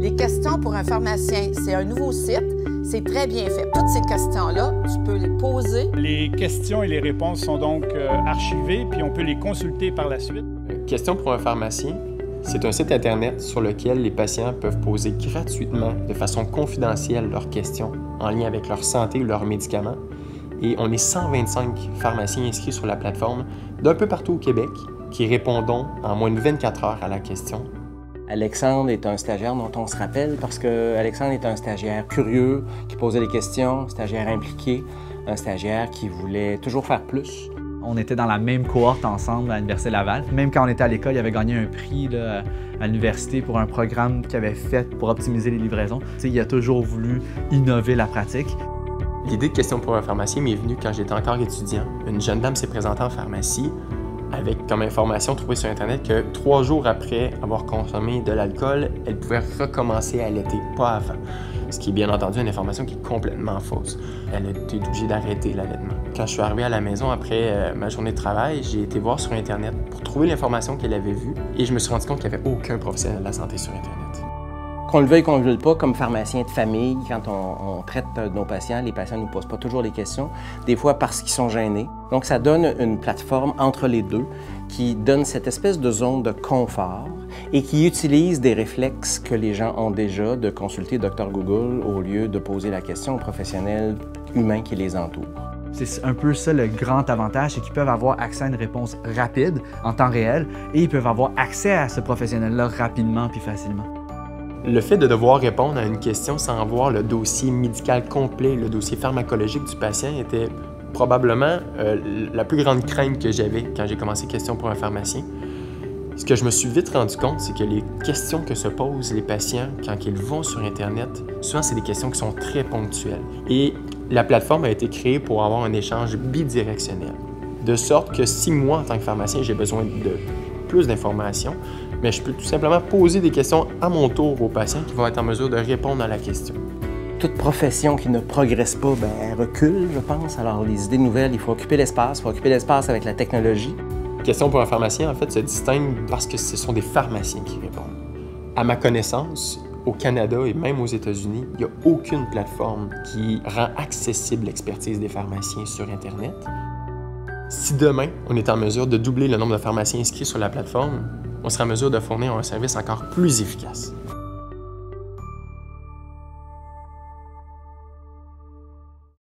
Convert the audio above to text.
Les questions pour un pharmacien, c'est un nouveau site, c'est très bien fait. Toutes ces questions-là, tu peux les poser. Les questions et les réponses sont donc archivées, puis on peut les consulter par la suite. Question pour un pharmacien, c'est un site Internet sur lequel les patients peuvent poser gratuitement, de façon confidentielle, leurs questions en lien avec leur santé ou leurs médicaments. Et on est 125 pharmaciens inscrits sur la plateforme d'un peu partout au Québec qui répondent en moins de 24 heures à la question. Alexandre est un stagiaire dont on se rappelle parce qu'Alexandre est un stagiaire curieux, qui posait des questions, un stagiaire impliqué, un stagiaire qui voulait toujours faire plus. On était dans la même cohorte ensemble à l'Université Laval. Même quand on était à l'école, il avait gagné un prix là, à l'université pour un programme qu'il avait fait pour optimiser les livraisons. T'sais, il a toujours voulu innover la pratique. L'idée de question pour un pharmacien m'est venue quand j'étais encore étudiant. Une jeune dame s'est présentée en pharmacie avec comme information trouvée sur Internet que 3 jours après avoir consommé de l'alcool, elle pouvait recommencer à allaiter, pas avant. Ce qui est bien entendu une information qui est complètement fausse. Elle a été obligée d'arrêter l'allaitement. Quand je suis arrivé à la maison après ma journée de travail, j'ai été voir sur Internet pour trouver l'information qu'elle avait vue et je me suis rendu compte qu'il n'y avait aucun professionnel de la santé sur Internet. Qu'on le veuille, qu'on ne le veuille pas, comme pharmacien de famille, quand on traite nos patients, les patients ne nous posent pas toujours les questions, des fois parce qu'ils sont gênés. Donc ça donne une plateforme entre les deux qui donne cette espèce de zone de confort et qui utilise des réflexes que les gens ont déjà de consulter Dr Google au lieu de poser la question aux professionnels humains qui les entourent. C'est un peu ça le grand avantage, c'est qu'ils peuvent avoir accès à une réponse rapide, en temps réel, et ils peuvent avoir accès à ce professionnel-là rapidement puis facilement. Le fait de devoir répondre à une question sans voir le dossier médical complet, le dossier pharmacologique du patient était probablement la plus grande crainte que j'avais quand j'ai commencé Question pour un pharmacien. Ce que je me suis vite rendu compte, c'est que les questions que se posent les patients quand ils vont sur Internet, souvent c'est des questions qui sont très ponctuelles. Et la plateforme a été créée pour avoir un échange bidirectionnel. De sorte que si moi, en tant que pharmacien, j'ai besoin de plus d'informations, mais je peux tout simplement poser des questions à mon tour aux patients qui vont être en mesure de répondre à la question. Toute profession qui ne progresse pas, elle recule, je pense. Alors, les idées nouvelles, il faut occuper l'espace avec la technologie. Question pour un pharmacien, en fait, se distingue parce que ce sont des pharmaciens qui répondent. À ma connaissance, au Canada et même aux États-Unis, il n'y a aucune plateforme qui rend accessible l'expertise des pharmaciens sur Internet. Si demain, on est en mesure de doubler le nombre de pharmaciens inscrits sur la plateforme, on sera en mesure de fournir un service encore plus efficace.